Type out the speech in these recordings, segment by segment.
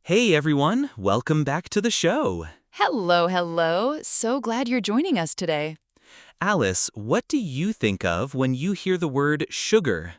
Hey everyone, welcome back to the show. Hello, hello. So glad you're joining us today. Alice, what do you think of when you hear the word sugar?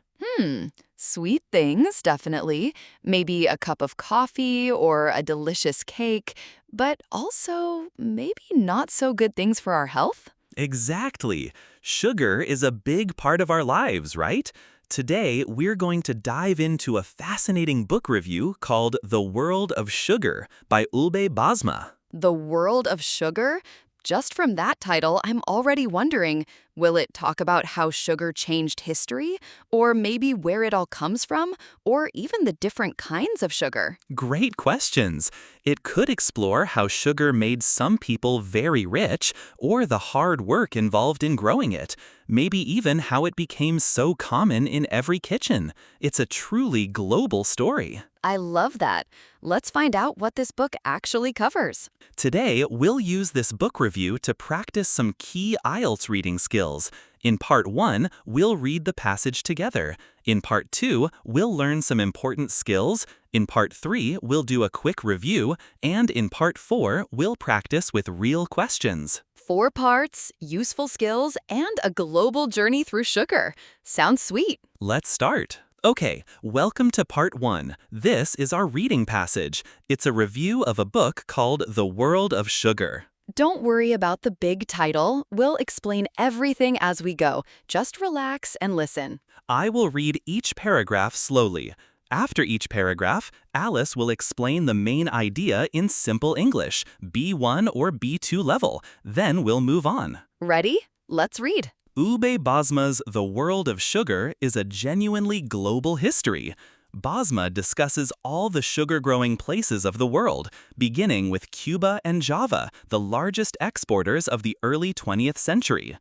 Sweet things, definitely. Maybe a cup of coffee or a delicious cake, but also maybe not so good things for our health? Exactly. Sugar is a big part of our lives, right? Today, we're going to dive into a fascinating book review called The World of Sugar by Ulbe Bosma. The world of sugar? Just from that title, I'm already wondering, will it talk about how sugar changed history? Or maybe where it all comes from? Or even the different kinds of sugar? Great questions. It could explore how sugar made some people very rich, or the hard work involved in growing it. Maybe even how it became so common in every kitchen. It's a truly global story. I love that. Let's find out what this book actually covers. Today, we'll use this book review to practice some key IELTS reading skills. In Part 1, we'll read the passage together. In Part 2, we'll learn some important skills. In Part 3, we'll do a quick review. And in Part 4, we'll practice with real questions. 4 parts, useful skills, and a global journey through sugar. Sounds sweet. Let's start. Okay, welcome to Part 1. This is our reading passage. It's a review of a book called The World of Sugar. Don't worry about the big title. We'll explain everything as we go. Just relax and listen. I will read each paragraph slowly. After each paragraph, Alice will explain the main idea in simple English, B1 or B2 level. Then we'll move on. Ready? Let's read. Ulbe Bosma's The World of Sugar is a genuinely global history. Bosma discusses all the sugar-growing places of the world, beginning with Cuba and Java, the largest exporters of the early 20th century.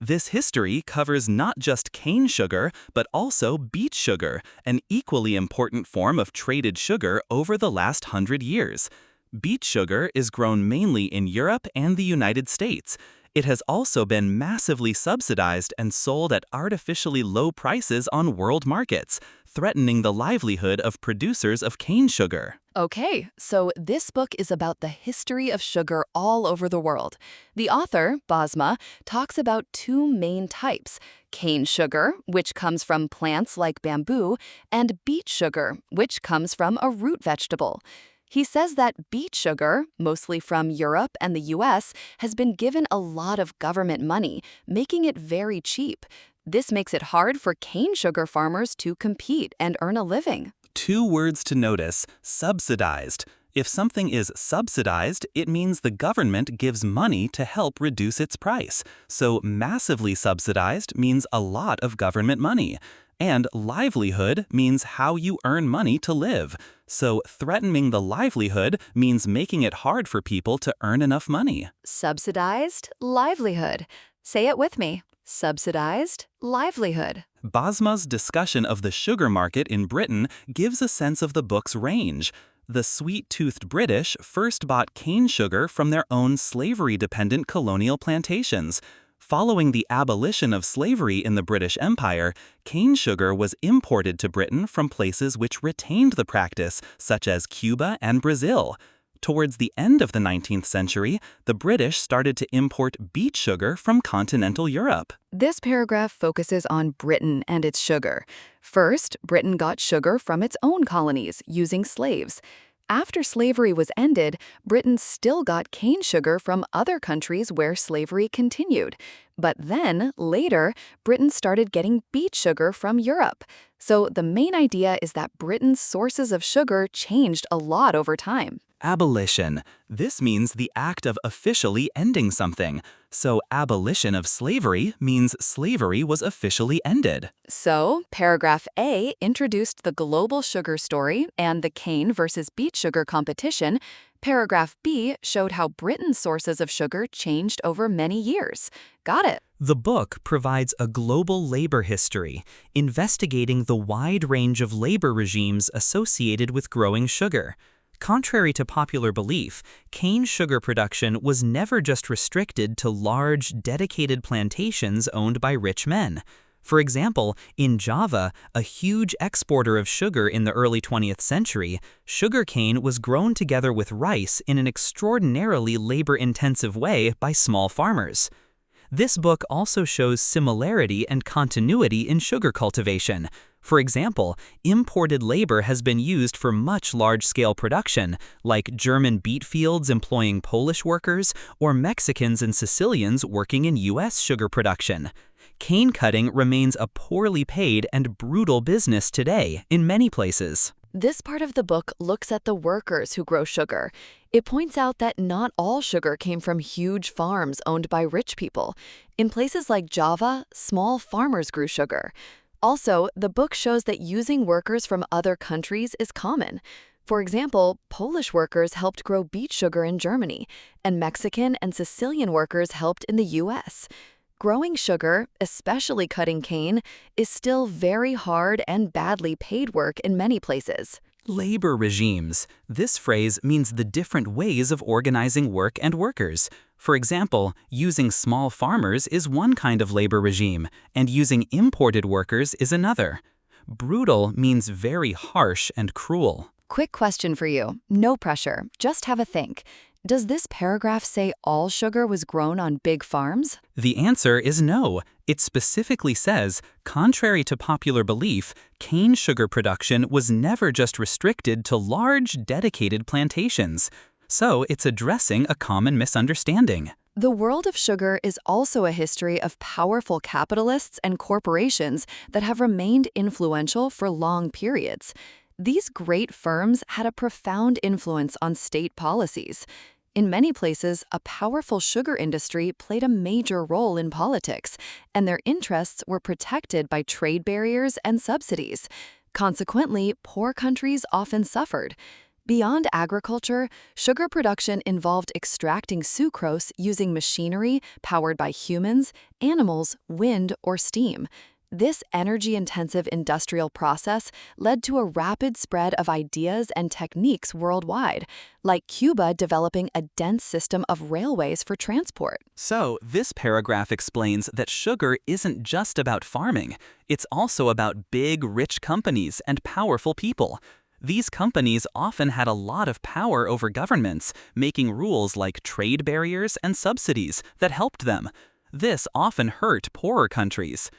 This history covers not just cane sugar, but also beet sugar, an equally important form of traded sugar over the last 100 years. Beet sugar is grown mainly in Europe and the United States. It has also been massively subsidized and sold at artificially low prices on world markets, threatening the livelihood of producers of cane sugar. Okay, so this book is about the history of sugar all over the world. The author, Bosma, talks about 2 main types: cane sugar, which comes from plants like bamboo, and beet sugar, which comes from a root vegetable. He says that beet sugar, mostly from Europe and the US, has been given a lot of government money, making it very cheap. This makes it hard for cane sugar farmers to compete and earn a living. 2 words to notice: subsidized. If something is subsidized, it means the government gives money to help reduce its price. So massively subsidized means a lot of government money. And livelihood means how you earn money to live. So threatening the livelihood means making it hard for people to earn enough money. Subsidized livelihood. Say it with me. Subsidized livelihood. Bosma's discussion of the sugar market in Britain gives a sense of the book's range. The sweet-toothed British first bought cane sugar from their own slavery-dependent colonial plantations. Following the abolition of slavery in the British Empire, cane sugar was imported to Britain from places which retained the practice, such as Cuba and Brazil. Towards the end of the 19th century, the British started to import beet sugar from continental Europe. This paragraph focuses on Britain and its sugar. First, Britain got sugar from its own colonies using slaves. After slavery was ended, Britain still got cane sugar from other countries where slavery continued. But then, later, Britain started getting beet sugar from Europe. So the main idea is that Britain's sources of sugar changed a lot over time. Abolition. This means the act of officially ending something. So abolition of slavery means slavery was officially ended. So, paragraph A introduced the global sugar story and the cane versus beet sugar competition. Paragraph B showed how Britain's sources of sugar changed over many years. Got it. The book provides a global labor history, investigating the wide range of labor regimes associated with growing sugar. Contrary to popular belief, cane sugar production was never just restricted to large, dedicated plantations owned by rich men. For example, in Java, a huge exporter of sugar in the early 20th century, sugarcane was grown together with rice in an extraordinarily labor-intensive way by small farmers. This book also shows similarity and continuity in sugar cultivation. For example, imported labor has been used for much large-scale production, like German beet fields employing Polish workers or Mexicans and Sicilians working in U.S. sugar production. Cane cutting remains a poorly paid and brutal business today in many places. This part of the book looks at the workers who grow sugar. It points out that not all sugar came from huge farms owned by rich people. In places like Java, small farmers grew sugar. Also, the book shows that using workers from other countries is common. For example, Polish workers helped grow beet sugar in Germany, and Mexican and Sicilian workers helped in the U.S. Growing sugar, especially cutting cane, is still very hard and badly paid work in many places. Labor regimes. This phrase means the different ways of organizing work and workers. For example, using small farmers is one kind of labor regime, and using imported workers is another. Brutal means very harsh and cruel. Quick question for you. No pressure. Just have a think. Does this paragraph say all sugar was grown on big farms? The answer is no. It specifically says, contrary to popular belief, cane sugar production was never just restricted to large, dedicated plantations. So it's addressing a common misunderstanding. The world of sugar is also a history of powerful capitalists and corporations that have remained influential for long periods. These great firms had a profound influence on state policies. In many places, a powerful sugar industry played a major role in politics, and their interests were protected by trade barriers and subsidies. Consequently, poor countries often suffered. Beyond agriculture, sugar production involved extracting sucrose using machinery powered by humans, animals, wind, or steam. This energy-intensive industrial process led to a rapid spread of ideas and techniques worldwide, like Cuba developing a dense system of railways for transport. So, this paragraph explains that sugar isn't just about farming. It's also about big, rich companies and powerful people. These companies often had a lot of power over governments, making rules like trade barriers and subsidies that helped them. This often hurt poorer countries.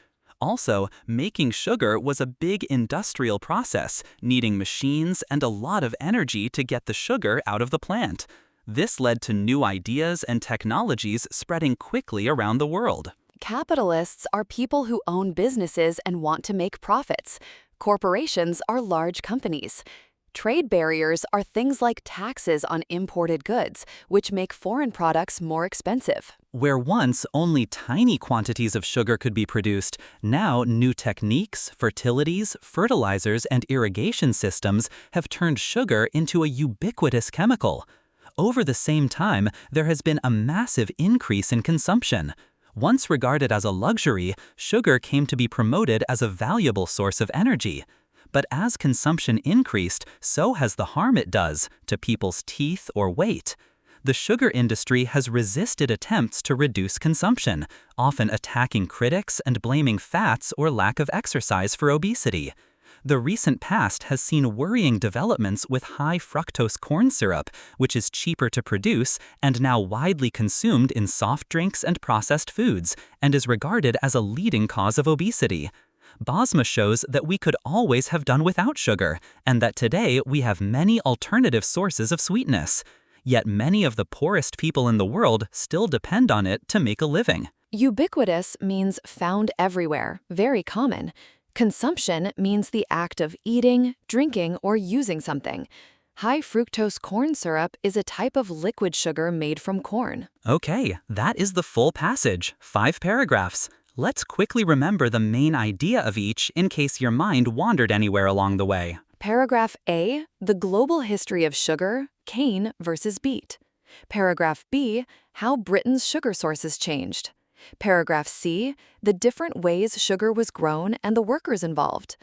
Also, making sugar was a big industrial process, needing machines and a lot of energy to get the sugar out of the plant. This led to new ideas and technologies spreading quickly around the world. Capitalists are people who own businesses and want to make profits. Corporations are large companies. Trade barriers are things like taxes on imported goods, which make foreign products more expensive. Where once only tiny quantities of sugar could be produced, now new techniques, fertilities, fertilizers, and irrigation systems have turned sugar into a ubiquitous chemical. Over the same time, there has been a massive increase in consumption. Once regarded as a luxury, sugar came to be promoted as a valuable source of energy. But as consumption increased, so has the harm it does to people's teeth or weight. The sugar industry has resisted attempts to reduce consumption, often attacking critics and blaming fats or lack of exercise for obesity. The recent past has seen worrying developments with high fructose corn syrup, which is cheaper to produce and now widely consumed in soft drinks and processed foods, and is regarded as a leading cause of obesity. Bosma shows that we could always have done without sugar, and that today we have many alternative sources of sweetness. Yet many of the poorest people in the world still depend on it to make a living. Ubiquitous means found everywhere, very common. Consumption means the act of eating, drinking, or using something. High fructose corn syrup is a type of liquid sugar made from corn. Okay, that is the full passage, 5 paragraphs. Let's quickly remember the main idea of each in case your mind wandered anywhere along the way. Paragraph A, the global history of sugar, cane versus beet. Paragraph B, how Britain's sugar sources changed. Paragraph C, the different ways sugar was grown and the workers involved.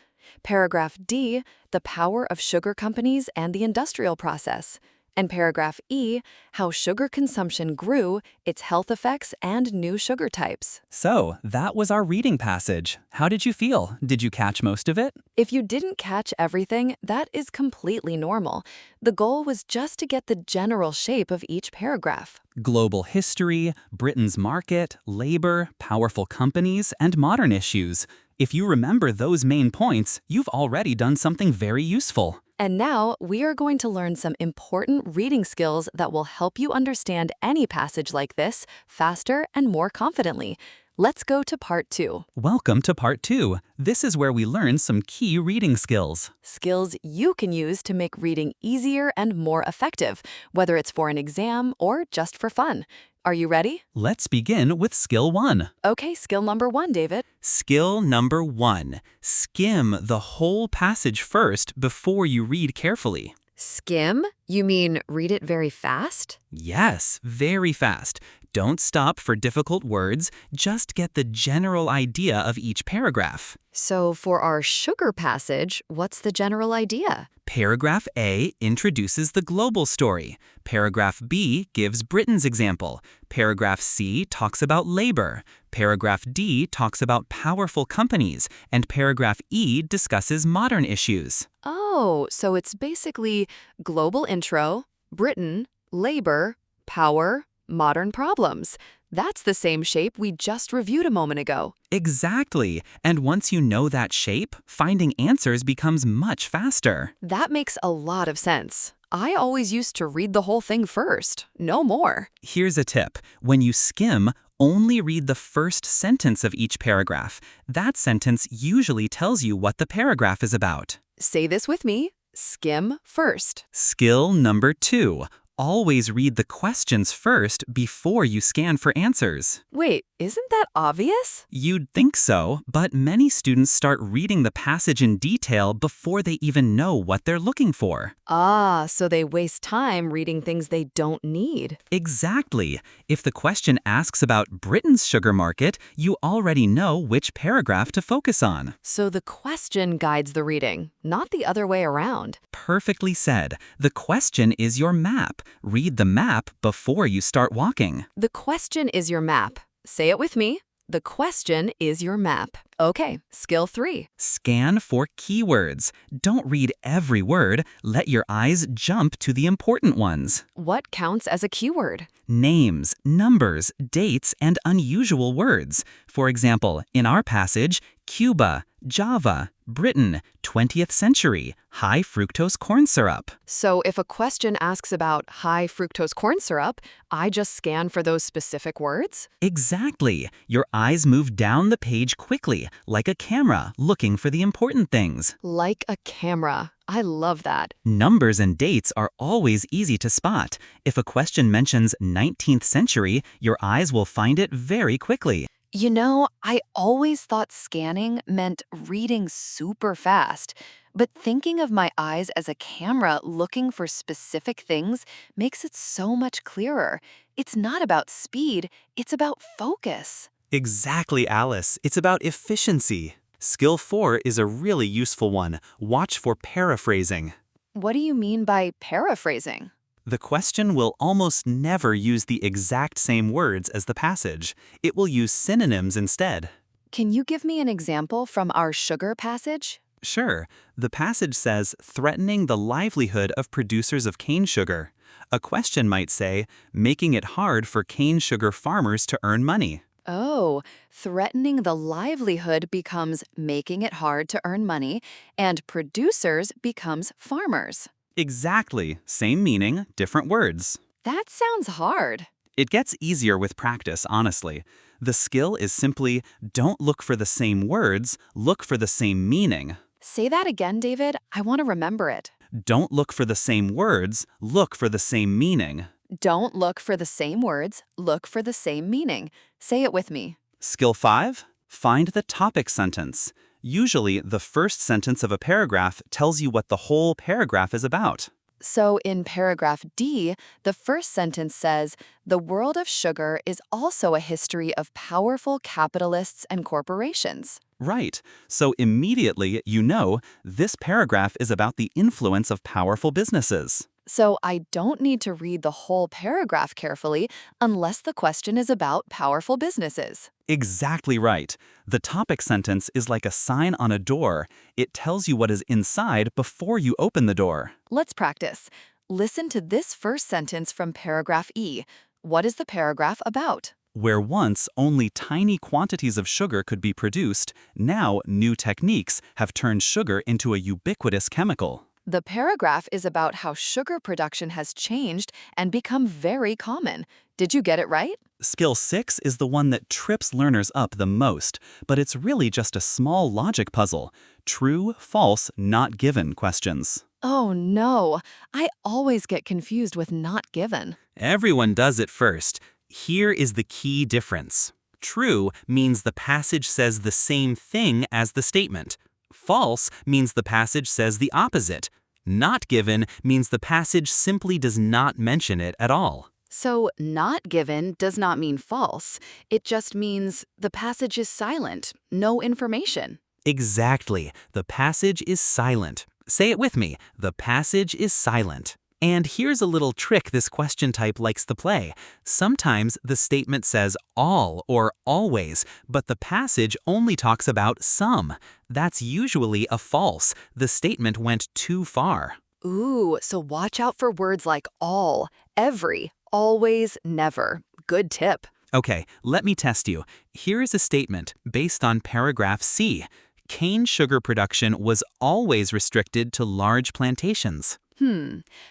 Paragraph D, the power of sugar companies and the industrial process. And paragraph E, how sugar consumption grew, its health effects, and new sugar types. So, that was our reading passage. How did you feel? Did you catch most of it? If you didn't catch everything, that is completely normal. The goal was just to get the general shape of each paragraph. Global history, Britain's market, labor, powerful companies, and modern issues. If you remember those main points, you've already done something very useful. And now we are going to learn some important reading skills that will help you understand any passage like this faster and more confidently. Let's go to part 2. Welcome to part 2. This is where we learn some key reading skills. Skills you can use to make reading easier and more effective, whether it's for an exam or just for fun. Are you ready? Let's begin with skill 1. Okay, skill number 1, David. Skill number 1. Skim the whole passage first before you read carefully. Skim? You mean read it very fast? Yes, very fast. Don't stop for difficult words, just get the general idea of each paragraph. So for our sugar passage, what's the general idea? Paragraph A introduces the global story. Paragraph B gives Britain's example. Paragraph C talks about labor. Paragraph D talks about powerful companies. And paragraph E discusses modern issues. Oh, so it's basically global intro, Britain, labor, power, modern problems. That's the same shape we just reviewed a moment ago. Exactly. And once you know that shape, finding answers becomes much faster. That makes a lot of sense. I always used to read the whole thing first, no more. Here's a tip. When you skim, only read the first sentence of each paragraph. That sentence usually tells you what the paragraph is about. Say this with me. Skim first. Skill number 2. Always read the questions first before you scan for answers. Wait, isn't that obvious? You'd think so, but many students start reading the passage in detail before they even know what they're looking for. Ah, so they waste time reading things they don't need. Exactly. If the question asks about Britain's sugar market, you already know which paragraph to focus on. So the question guides the reading, not the other way around. Perfectly said. The question is your map. Read the map before you start walking. The question is your map. Say it with me. The question is your map. Okay, skill 3. Scan for keywords. Don't read every word. Let your eyes jump to the important ones. What counts as a keyword? Names, numbers, dates, and unusual words. For example, in our passage, Cuba, Java, Britain, 20th century, high fructose corn syrup. So if a question asks about high fructose corn syrup, I just scan for those specific words? Exactly. Your eyes move down the page quickly, like a camera, looking for the important things. Like a camera. I love that. Numbers and dates are always easy to spot. If a question mentions 19th century, your eyes will find it very quickly. You know, I always thought scanning meant reading super fast. But thinking of my eyes as a camera looking for specific things makes it so much clearer. It's not about speed, it's about focus. Exactly, Alice. It's about efficiency. Skill 4 is a really useful one. Watch for paraphrasing. What do you mean by paraphrasing? The question will almost never use the exact same words as the passage. It will use synonyms instead. Can you give me an example from our sugar passage? Sure. The passage says, threatening the livelihood of producers of cane sugar. A question might say, making it hard for cane sugar farmers to earn money. Oh, threatening the livelihood becomes making it hard to earn money, and producers becomes farmers. Exactly. Same meaning, different words. That sounds hard. It gets easier with practice, honestly. The skill is simply, don't look for the same words, look for the same meaning. Say that again, David. I want to remember it. Don't look for the same words, look for the same meaning. Don't look for the same words, look for the same meaning. Say it with me. Skill 5. Find the topic sentence. Usually, the first sentence of a paragraph tells you what the whole paragraph is about. So in paragraph D, the first sentence says, the world of sugar is also a history of powerful capitalists and corporations. Right. So immediately, you know, this paragraph is about the influence of powerful businesses. So I don't need to read the whole paragraph carefully unless the question is about powerful businesses. Exactly right. The topic sentence is like a sign on a door. It tells you what is inside before you open the door. Let's practice. Listen to this first sentence from paragraph E. What is the paragraph about? Where once only tiny quantities of sugar could be produced, now new techniques have turned sugar into a ubiquitous chemical. The paragraph is about how sugar production has changed and become very common. Did you get it right? Skill 6 is the one that trips learners up the most, but it's really just a small logic puzzle. True, false, not given questions. Oh no, I always get confused with not given. Everyone does it first. Here is the key difference. True means the passage says the same thing as the statement. False means the passage says the opposite. Not given means the passage simply does not mention it at all. So, not given does not mean false. It just means the passage is silent, no information. Exactly. The passage is silent. Say it with me. The passage is silent. And here's a little trick this question type likes to play. Sometimes the statement says all or always, but the passage only talks about some. That's usually a false. The statement went too far. Ooh, so watch out for words like all, every, always, never. Good tip. Okay, let me test you. Here is a statement based on paragraph C. Cane sugar production was always restricted to large plantations.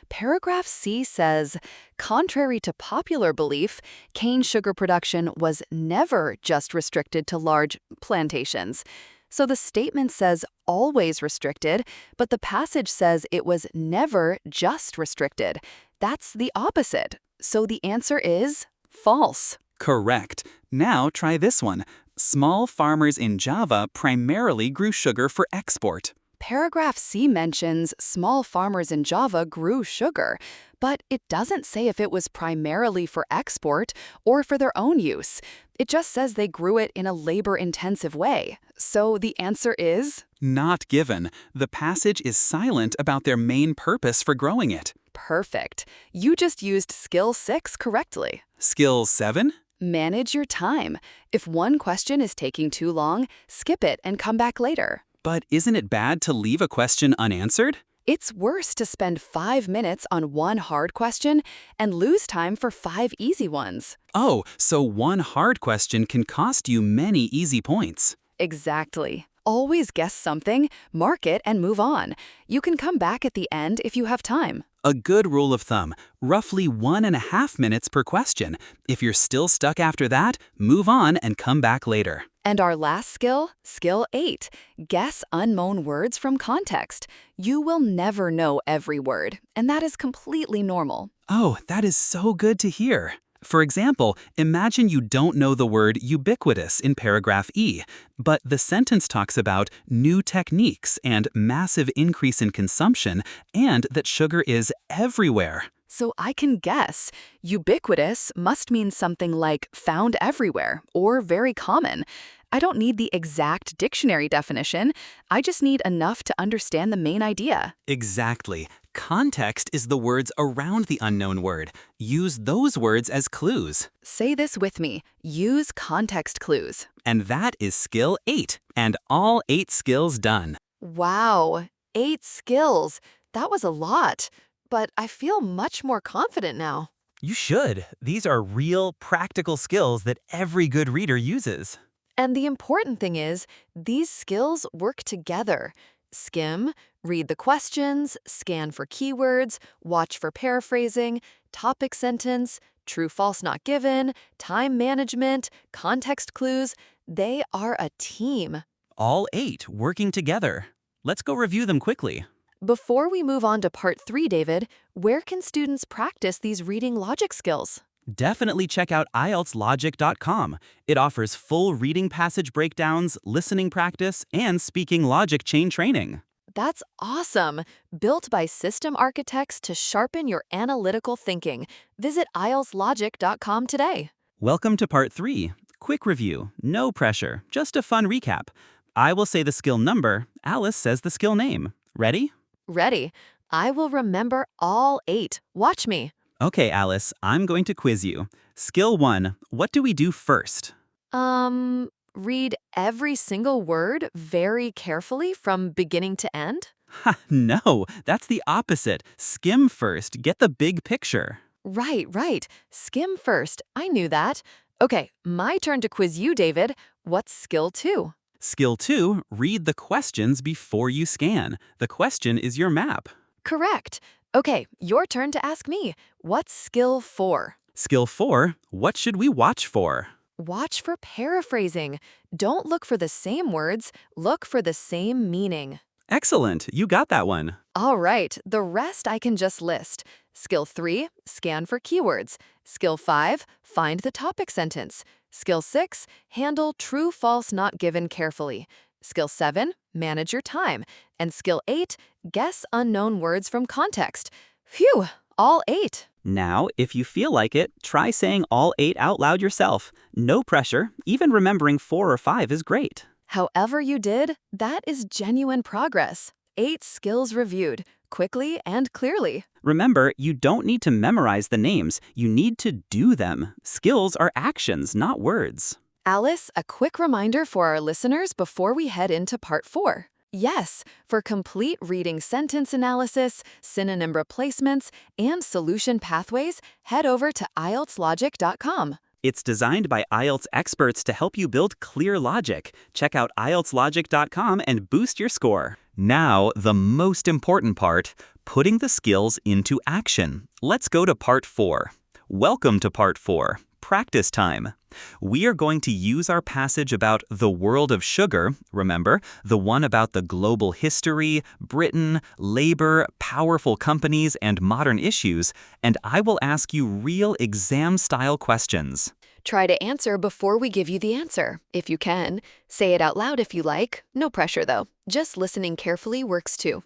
Paragraph C says, contrary to popular belief, cane sugar production was never just restricted to large plantations. So the statement says always restricted, but the passage says it was never just restricted. That's the opposite. So the answer is false. Correct. Now try this one. Small farmers in Java primarily grew sugar for export. Paragraph C mentions small farmers in Java grew sugar, but it doesn't say if it was primarily for export or for their own use. It just says they grew it in a labor-intensive way. So the answer is not given. The passage is silent about their main purpose for growing it. Perfect. You just used skill 6 correctly. Skill 7? Manage your time. If one question is taking too long, skip it and come back later. But isn't it bad to leave a question unanswered? It's worse to spend 5 minutes on one hard question and lose time for 5 easy ones. Oh, so one hard question can cost you many easy points. Exactly. Always guess something, mark it, and move on. You can come back at the end if you have time. A good rule of thumb, roughly 1.5 minutes per question. If you're still stuck after that, move on and come back later. And our last skill, skill 8, guess unknown words from context. You will never know every word, and that is completely normal. Oh, that is so good to hear. For example, imagine you don't know the word ubiquitous in paragraph E, but the sentence talks about new techniques and massive increase in consumption and that sugar is everywhere. So I can guess, ubiquitous must mean something like found everywhere or very common. I don't need the exact dictionary definition. I just need enough to understand the main idea. Exactly. Context is the words around the unknown word. Use those words as clues. Say this with me. Use context clues. And that is skill 8. And all 8 skills done. Wow, 8 skills. That was a lot. But I feel much more confident now. You should. These are real, practical skills that every good reader uses. And the important thing is, these skills work together. Skim, read the questions, scan for keywords, watch for paraphrasing, topic sentence, true, false, not given, time management, context clues. They are a team. All 8 working together. Let's go review them quickly. Before we move on to part 3, David, where can students practice these reading logic skills? Definitely check out IELTSlogic.com. It offers full reading passage breakdowns, listening practice, and speaking logic chain training. That's awesome! Built by system architects to sharpen your analytical thinking. Visit IELTSlogic.com today. Welcome to part 3. Quick review, no pressure, just a fun recap. I will say the skill number, Alice says the skill name. Ready? Ready. I will remember all 8. Watch me. Okay, Alice, I'm going to quiz you. Skill 1, what do we do first? Read every single word very carefully from beginning to end? Ha, no, that's the opposite. Skim first, get the big picture. Right. Skim first. I knew that. Okay, my turn to quiz you, David. What's skill 2? Skill 2, read the questions before you scan. The question is your map. Correct. Okay, your turn to ask me. What's skill 4? Skill 4, what should we watch for? Watch for paraphrasing. Don't look for the same words, look for the same meaning. Excellent, you got that one. All right, the rest I can just list. Skill 3, scan for keywords. Skill 5, find the topic sentence. Skill 6, handle true, false, not given carefully. Skill 7, manage your time. And skill 8, guess unknown words from context. Phew, all 8. Now, if you feel like it, try saying all 8 out loud yourself. No pressure, even remembering 4 or 5 is great. However you did, that is genuine progress. 8 skills reviewed, quickly and clearly. Remember, you don't need to memorize the names, you need to do them. Skills are actions, not words. Alice, a quick reminder for our listeners before we head into part 4. Yes, for complete reading sentence analysis, synonym replacements, and solution pathways, head over to IELTSlogic.com. It's designed by IELTS experts to help you build clear logic. Check out IELTSlogic.com and boost your score. Now, the most important part, putting the skills into action. Let's go to part 4. Welcome to part 4, practice time. We are going to use our passage about the world of sugar, remember, the one about the global history, Britain, labor, powerful companies, and modern issues, and I will ask you real exam-style questions. Try to answer before we give you the answer, if you can. Say it out loud if you like. No pressure, though. Just listening carefully works too.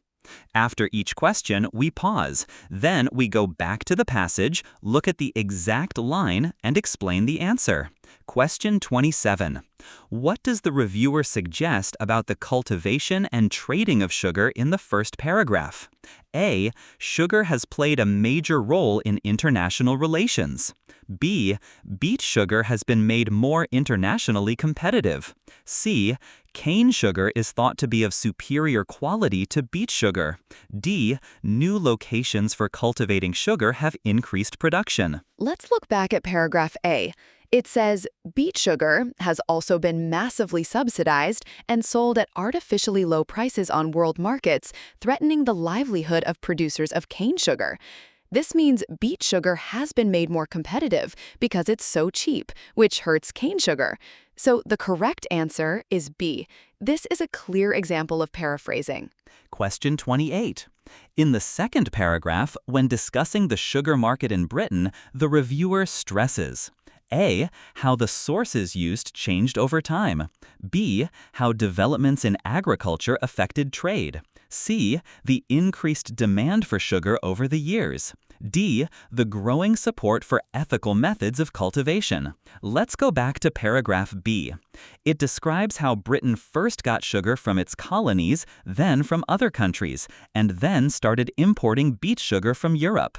After each question, we pause. Then we go back to the passage, look at the exact line, and explain the answer. Question 27. What does the reviewer suggest about the cultivation and trading of sugar in the first paragraph? A. Sugar has played a major role in international relations. B. Beet sugar has been made more internationally competitive. C. Cane sugar is thought to be of superior quality to beet sugar. D. New locations for cultivating sugar have increased production. Let's look back at paragraph A. It says, beet sugar has also been massively subsidized and sold at artificially low prices on world markets, threatening the livelihood of producers of cane sugar. This means beet sugar has been made more competitive because it's so cheap, which hurts cane sugar. So the correct answer is B. This is a clear example of paraphrasing. Question 28. In the second paragraph, when discussing the sugar market in Britain, the reviewer stresses A. How the sources used changed over time. B. How developments in agriculture affected trade. C. The increased demand for sugar over the years. D. The growing support for ethical methods of cultivation. Let's go back to paragraph B. It describes how Britain first got sugar from its colonies, then from other countries, and then started importing beet sugar from Europe.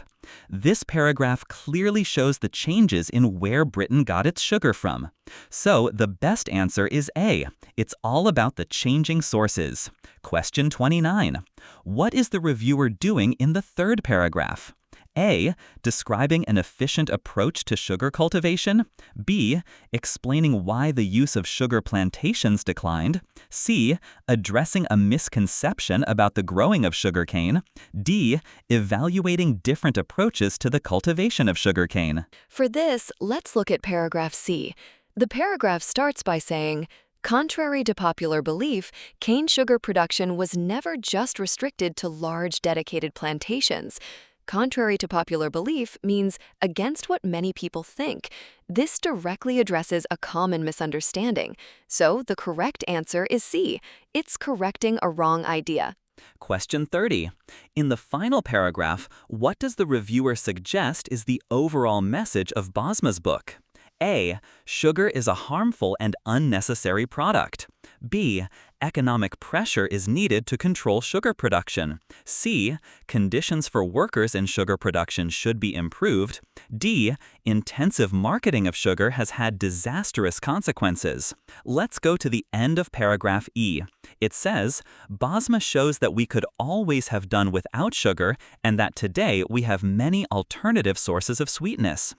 This paragraph clearly shows the changes in where Britain got its sugar from. So the best answer is A. It's all about the changing sources. Question 29. What is the reviewer doing in the third paragraph? A. Describing an efficient approach to sugar cultivation. B. Explaining why the use of sugar plantations declined. C. Addressing a misconception about the growing of sugarcane. D. Evaluating different approaches to the cultivation of sugarcane. For this, let's look at paragraph C. The paragraph starts by saying, contrary to popular belief, cane sugar production was never just restricted to large dedicated plantations. Contrary to popular belief means against what many people think. This directly addresses a common misunderstanding. So the correct answer is C. It's correcting a wrong idea. Question 30. In the final paragraph, what does the reviewer suggest is the overall message of Bosma's book? A. Sugar is a harmful and unnecessary product. B. Economic pressure is needed to control sugar production. C. Conditions for workers in sugar production should be improved. D. Intensive marketing of sugar has had disastrous consequences. Let's go to the end of paragraph E. It says, Bosma shows that we could always have done without sugar and that today we have many alternative sources of sweetness.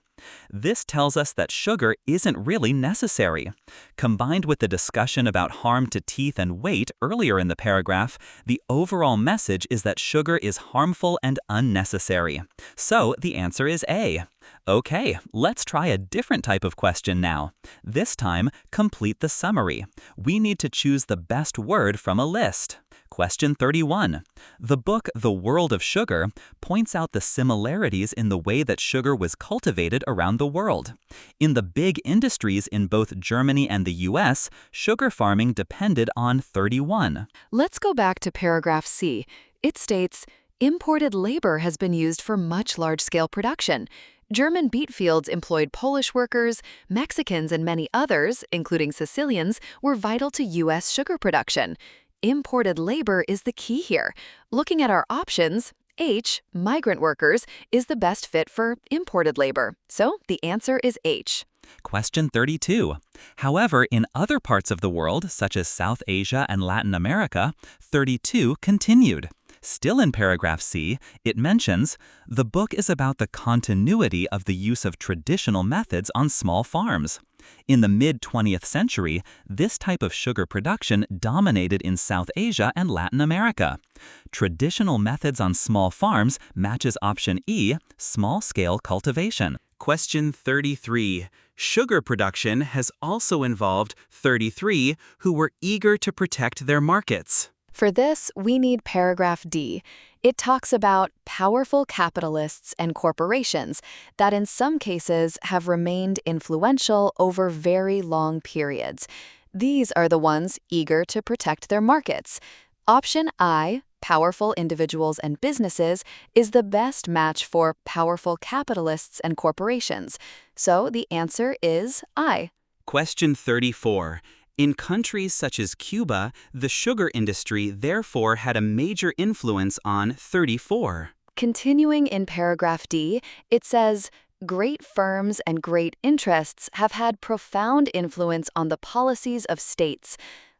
This tells us that sugar isn't really necessary. Combined with the discussion about harm to teeth and weight earlier in the paragraph, the overall message is that sugar is harmful and unnecessary. So the answer is A. Okay, let's try a different type of question now. This time, complete the summary. We need to choose the best word from a list. Question 31. The book The World of Sugar points out the similarities in the way that sugar was cultivated around the world. In the big industries in both Germany and the US, sugar farming depended on 31. Let's go back to paragraph C. It states, imported labor has been used for much large-scale production. German beet fields employed Polish workers, Mexicans and many others, including Sicilians, were vital to U.S. sugar production. Imported labor is the key here. Looking at our options, H, migrant workers, is the best fit for imported labor. So the answer is H. Question 32. However, in other parts of the world, such as South Asia and Latin America, 32 continued. Still in paragraph C, it mentions, the book is about the continuity of the use of traditional methods on small farms. In the mid-20th century, this type of sugar production dominated in South Asia and Latin America. Traditional methods on small farms matches option E, small-scale cultivation. Question 33. Sugar production has also involved 33 who were eager to protect their markets. For this, we need paragraph D. It talks about powerful capitalists and corporations that in some cases have remained influential over very long periods. These are the ones eager to protect their markets. Option I, powerful individuals and businesses, is the best match for powerful capitalists and corporations. So the answer is I. Question 34. In countries such as Cuba, the sugar industry therefore had a major influence on 34. Continuing in paragraph D, it says, great firms and great interests have had profound influence on the policies of states.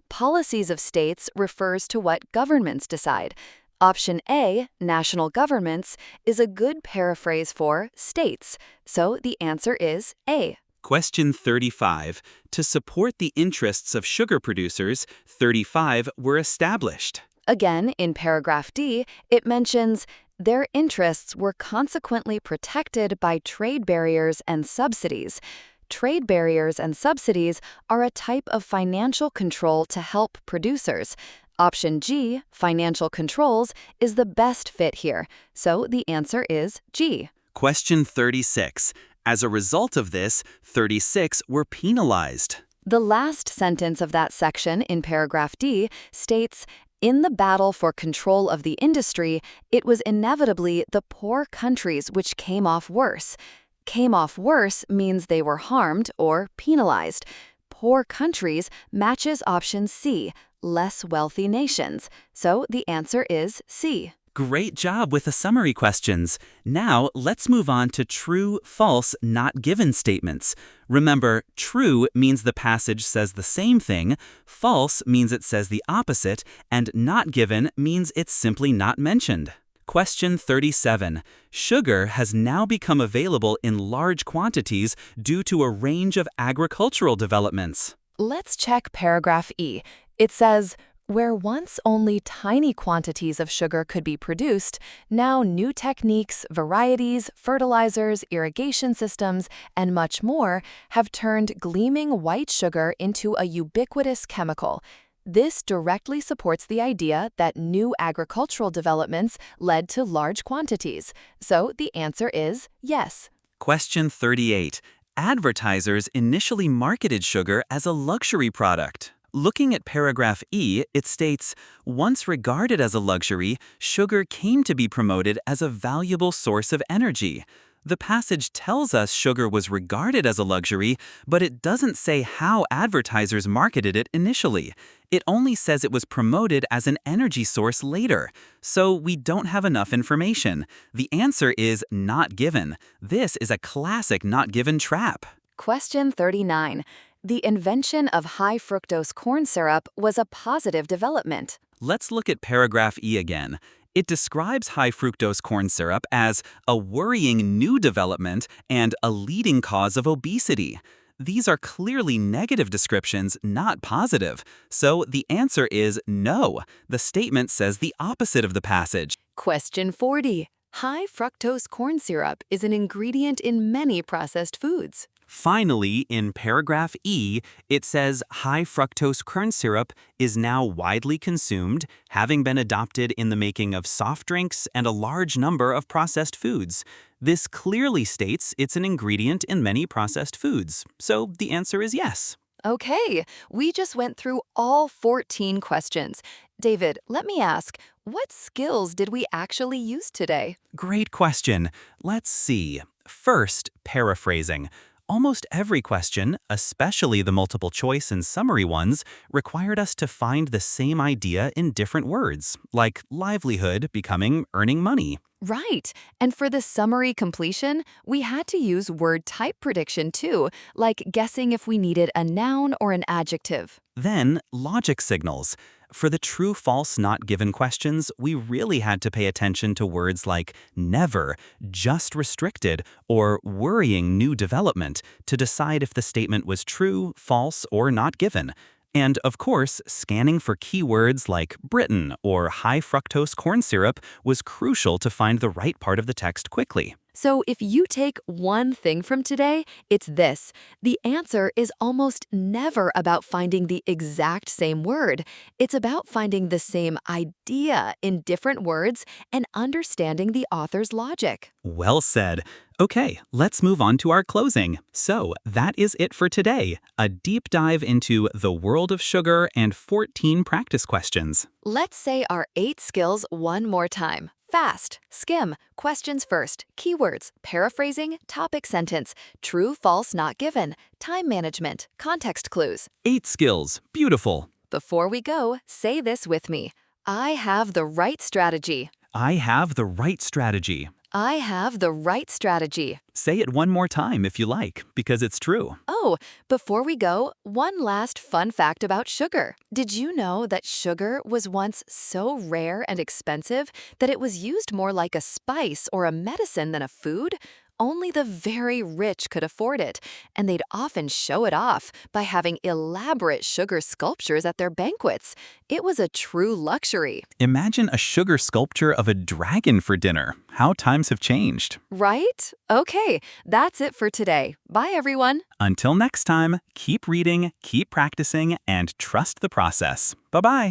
Policies of states refers to what governments decide. Option A, national governments, is a good paraphrase for states. So the answer is A. Question 35. To support the interests of sugar producers, 35 were established. Again, in paragraph D, it mentions their interests were consequently protected by trade barriers and subsidies. Trade barriers and subsidies are a type of financial control to help producers. Option G, financial controls, is the best fit here. So the answer is G. Question 36. As a result of this, 36 were penalized. The last sentence of that section in paragraph D states, in the battle for control of the industry, it was inevitably the poor countries which came off worse. Came off worse means they were harmed or penalized. Poor countries matches option C, less wealthy nations. So the answer is C. Great job with the summary questions. Now, let's move on to true, false, not given statements. Remember, true means the passage says the same thing, false means it says the opposite, and not given means it's simply not mentioned. Question 37. Sugar has now become available in large quantities due to a range of agricultural developments. Let's check paragraph E. It says, where once only tiny quantities of sugar could be produced, now new techniques, varieties, fertilizers, irrigation systems, and much more have turned gleaming white sugar into a ubiquitous chemical. This directly supports the idea that new agricultural developments led to large quantities. So the answer is yes. Question 38. Advertisers initially marketed sugar as a luxury product. Looking at paragraph E, it states, once regarded as a luxury, sugar came to be promoted as a valuable source of energy. The passage tells us sugar was regarded as a luxury, but it doesn't say how advertisers marketed it initially. It only says it was promoted as an energy source later. So we don't have enough information. The answer is not given. This is a classic not given trap. Question 39. The invention of high fructose corn syrup was a positive development. Let's look at paragraph E again. It describes high fructose corn syrup as a worrying new development and a leading cause of obesity. These are clearly negative descriptions, not positive. So the answer is no. The statement says the opposite of the passage. Question 40. High fructose corn syrup is an ingredient in many processed foods. Finally, in paragraph E, it says high fructose corn syrup is now widely consumed, having been adopted in the making of soft drinks and a large number of processed foods. This clearly states it's an ingredient in many processed foods. So the answer is yes. Okay, we just went through all 14 questions. David, let me ask, what skills did we actually use today? Great question. Let's see. First, paraphrasing. Almost every question, especially the multiple choice and summary ones, required us to find the same idea in different words, like livelihood becoming earning money. Right. And for the summary completion, we had to use word type prediction too, like guessing if we needed a noun or an adjective. Then, logic signals. For the true, false, not given questions, we really had to pay attention to words like never, just restricted, or worrying new development to decide if the statement was true, false, or not given. And, of course, scanning for keywords like Britain or high fructose corn syrup was crucial to find the right part of the text quickly. So if you take one thing from today, it's this. The answer is almost never about finding the exact same word. It's about finding the same idea in different words and understanding the author's logic. Well said. Okay, let's move on to our closing. So, that is it for today. A deep dive into the world of sugar and 14 practice questions. Let's say our 8 skills one more time. Fast, skim, questions first, keywords, paraphrasing, topic sentence, true, false, not given, time management, context clues. 8 skills. Beautiful. Before we go, say this with me. I have the right strategy. I have the right strategy. I have the right strategy. Say it one more time if you like, because it's true. Oh, before we go, one last fun fact about sugar. Did you know that sugar was once so rare and expensive that it was used more like a spice or a medicine than a food? Only the very rich could afford it, and they'd often show it off by having elaborate sugar sculptures at their banquets. It was a true luxury. Imagine a sugar sculpture of a dragon for dinner. How times have changed. Right? Okay, that's it for today. Bye, everyone. Until next time, keep reading, keep practicing, and trust the process. Bye-bye.